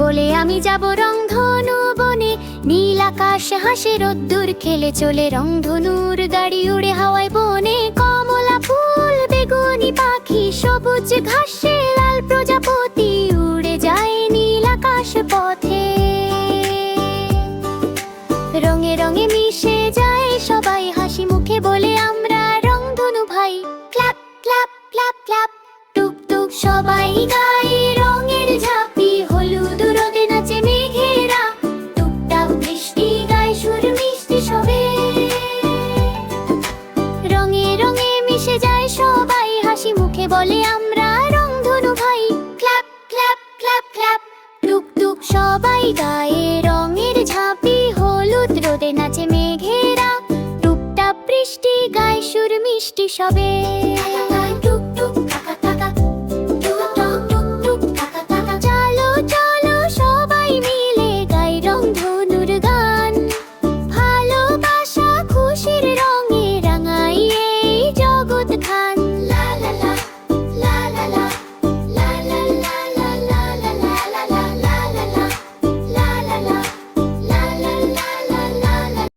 বলে আমি যাব রংধনু বনে। নীল আকাশ হাসে রোদ্দুর খেলে চলে রংধনুর গাড়ি উড়ে হাওয়ায় বনে। কমলা ফুল বেগুনি পাখি সবুজ ঘাসে লাল প্রজাপতি উড়ে যায় নীল আকাশ পথে। রঙে রঙে মিশে যায় সবাই হাসি মুখে বলে আমরা রংধনু ভাই। ক্ল্যাপ ক্ল্যাপ ক্ল্যাপ ক্ল্যাপ টুক টুক সবাই গায়ে রঙের ঝাঁপি। হলুদ রোদে নাচে মেঘেরা টুকটাক বৃষ্টি গায়ে সুর মিষ্টি সবে। রঙে রঙে মিশে যায় সবাই হাসি মুখে বলে আমরা রংধনু ভাই। ক্ল্যাপ ক্ল্যাপ ক্ল্যাপ ক্ল্যাপ টুক টুক সবাই গায়ে রঙের ঝাঁপি। হলুদ রোদে নাচে মেঘেরা টুকটাক বৃষ্টি গায়ে সুর মিষ্টি সবে।